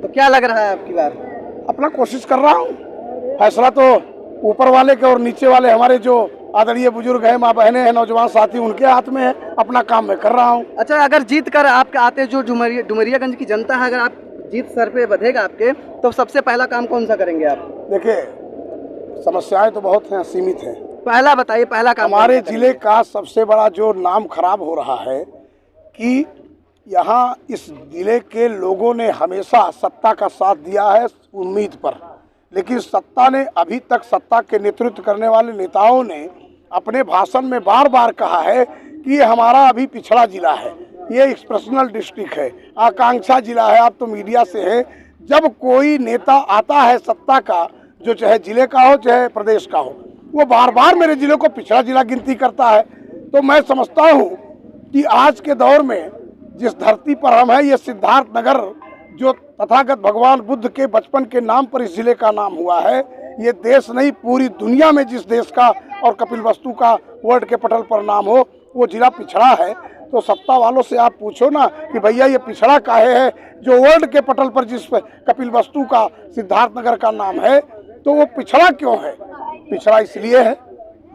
तो क्या लग रहा है आपकी बार? अपना कोशिश कर रहा हूँ। फैसला तो ऊपर वाले के और नीचे वाले हमारे जो आदरणीय बुजुर्ग हैं, माँ बहनें हैं, नौजवान साथी, उनके हाथ में है। अपना काम मैं कर रहा हूँ। अच्छा, अगर जीत कर आप आते, जो डुमरियागंज की जनता है, अगर आप जीत सर पे बधेगा आपके, तो सबसे पहला काम कौन सा करेंगे आप? देखिए, समस्याएं तो बहुत हैं, सीमित हैं। पहला बताइए, पहला काम हमारे जिले का सबसे बड़ा जो नाम खराब हो रहा है कि यहाँ इस जिले के लोगों ने हमेशा सत्ता का साथ दिया है उम्मीद पर, लेकिन सत्ता ने अभी तक, सत्ता के नेतृत्व करने वाले नेताओं ने अपने भाषण में बार बार कहा है कि ये हमारा अभी पिछड़ा जिला है, ये एक्सप्रेशनल डिस्ट्रिक्ट है, आकांक्षा जिला है। आप तो मीडिया से हैं, जब कोई नेता आता है सत्ता का, जो चाहे जिले का हो चाहे प्रदेश का हो, वो बार बार मेरे जिले को पिछड़ा जिला गिनती करता है। तो मैं समझता हूँ कि आज के दौर में जिस धरती पर हम हैं, ये सिद्धार्थ नगर, जो तथागत भगवान बुद्ध के बचपन के नाम पर इस जिले का नाम हुआ है, ये देश नहीं पूरी दुनिया में जिस देश का और कपिलवस्तु का वर्ल्ड के पटल पर नाम हो, वो जिला पिछड़ा है। तो सत्ता वालों से आप पूछो ना कि भैया ये पिछड़ा काहे है, जो वर्ल्ड के पटल पर जिस कपिलवस्तु का सिद्धार्थ नगर का नाम है, तो वो पिछड़ा क्यों है? पिछड़ा इसलिए है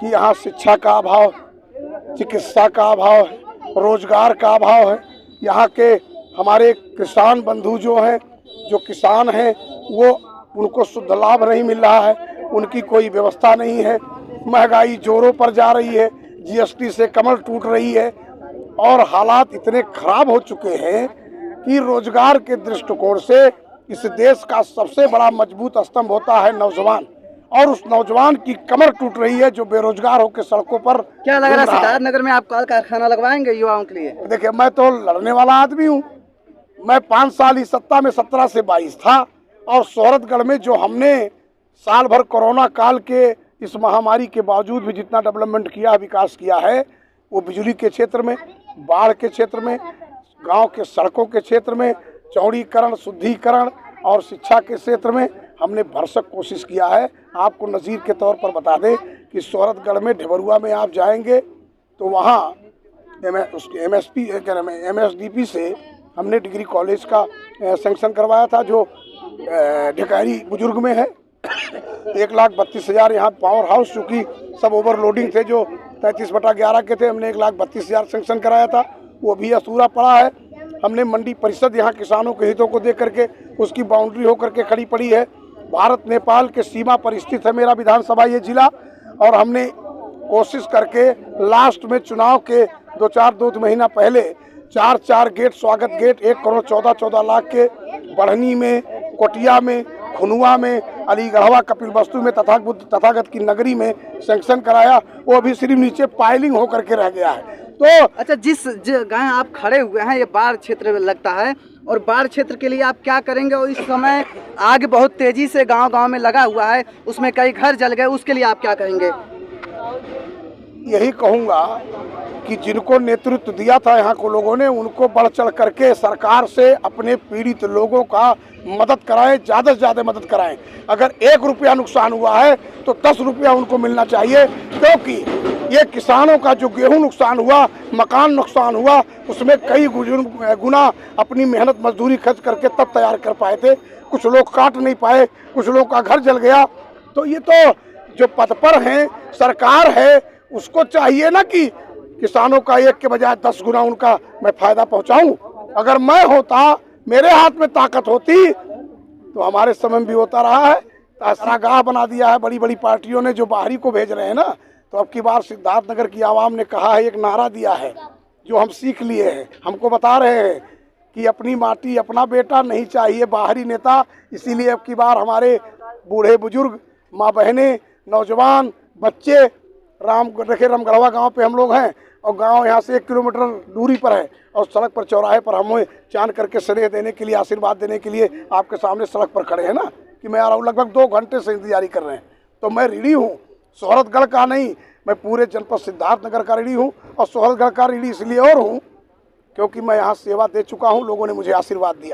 कि यहाँ शिक्षा का अभाव, चिकित्सा का अभाव है, रोजगार का अभाव है। यहाँ के हमारे किसान बंधु जो हैं, जो किसान हैं, वो उनको शुद्ध लाभ नहीं मिल रहा है, उनकी कोई व्यवस्था नहीं है। महंगाई जोरों पर जा रही है, जीएसटी से कमर टूट रही है और हालात इतने खराब हो चुके हैं कि रोजगार के दृष्टिकोण से इस देश का सबसे बड़ा मजबूत स्तंभ होता है नौजवान, और उस नौजवान की कमर टूट रही है जो बेरोजगार होकर सड़कों पर। क्या लग रहा है सिद्धार्थ नगर में आप कल कारखाना लगवाएंगे युवाओं के लिए? देखिए, मैं तो लड़ने वाला आदमी हूँ। मैं 5 साल इस सत्ता में 17 से 22 था, और सोहरतगढ़ में जो हमने साल भर कोरोना काल के इस महामारी के बावजूद भी जितना डेवलपमेंट किया, विकास किया है, वो बिजली के क्षेत्र में, बाढ़ के क्षेत्र में, गांव के सड़कों के क्षेत्र में, चौड़ीकरण, शुद्धिकरण और शिक्षा के क्षेत्र में हमने भरसक कोशिश किया है। आपको नज़ीर के तौर पर बता दें कि सोहरतगढ़ में ढिबरुआ में आप जाएंगे तो वहाँ MSDP से हमने डिग्री कॉलेज का सैंक्शन करवाया था, जो ढेकारी बुजुर्ग में है। 1,32,000 यहाँ पावर हाउस, चूँकि सब ओवरलोडिंग थे, जो 33/11 के थे, हमने 1,32,000 सैंक्शन कराया था, वो भी अधूरा पड़ा है। हमने मंडी परिषद यहाँ किसानों के हितों को देख करके उसकी बाउंड्री होकर के खड़ी पड़ी है। भारत नेपाल के सीमा पर स्थित है मेरा विधानसभा ये जिला, और हमने कोशिश करके लास्ट में चुनाव के 2 महीना पहले 4 गेट, स्वागत गेट 1,14,14,00,000 के बढ़नी में, कोटिया में, खुनुआ में, अलीगढ़वा, कपिलवस्तु में, तथागत की नगरी में सैंक्शन कराया। वो अभी सिर्फ नीचे पाइलिंग होकर के रह गया है। तो अच्छा, जिस जगह आप खड़े हुए हैं, ये बाढ़ क्षेत्र लगता है, और बाढ़ क्षेत्र के लिए आप क्या करेंगे? और इस समय आग बहुत तेजी से गांव-गांव में लगा हुआ है, उसमें कई घर जल गए, उसके लिए आप क्या करेंगे? यही कहूँगा कि जिनको नेतृत्व दिया था यहाँ को लोगों ने, उनको बढ़ चढ़ करके सरकार से अपने पीड़ित लोगों का मदद कराएं, ज़्यादा से ज़्यादा मदद कराएं। अगर 1 रुपया नुकसान हुआ है तो 10 रुपया उनको मिलना चाहिए, क्योंकि ये किसानों का जो गेहूं नुकसान हुआ, मकान नुकसान हुआ, उसमें कई गुना अपनी मेहनत मजदूरी खर्च करके तब तैयार कर पाए थे। कुछ लोग काट नहीं पाए, कुछ लोग का घर जल गया। तो ये तो जो पद पर हैं, सरकार है, उसको चाहिए ना कि किसानों का 1 के बजाय 10 गुना उनका मैं फायदा पहुंचाऊं। अगर मैं होता, मेरे हाथ में ताकत होती, तो हमारे समय में भी होता रहा है। आसरागाह बना दिया है बड़ी बड़ी पार्टियों ने, जो बाहरी को भेज रहे हैं ना। तो अब की बार सिद्धार्थ नगर की आवाम ने कहा है, एक नारा दिया है जो हम सीख लिए हैं, हमको बता रहे हैं कि अपनी माटी अपना बेटा, नहीं चाहिए बाहरी नेता। इसीलिए अब की बार हमारे बूढ़े बुजुर्ग, माँ बहनें, नौजवान, बच्चे, रामगढ़वा गांव पे हम लोग हैं, और गांव यहाँ से 1 किलोमीटर दूरी पर है, और सड़क पर, चौराहे पर हमें चांद करके स्नेह देने के लिए, आशीर्वाद देने के लिए आपके सामने सड़क पर खड़े हैं ना, कि मैं आ रहा हूँ। लगभग 2 घंटे से इंतजारी कर रहे हैं। तो मैं ऋणी हूँ, सोहरतगढ़ का नहीं, मैं पूरे जनपद सिद्धार्थ नगर का ऋणी हूँ। और सोहरतगढ़ का ऋणी इसलिए और हूँ क्योंकि मैं यहाँ सेवा दे चुका हूँ, लोगों ने मुझे आशीर्वाद दिया।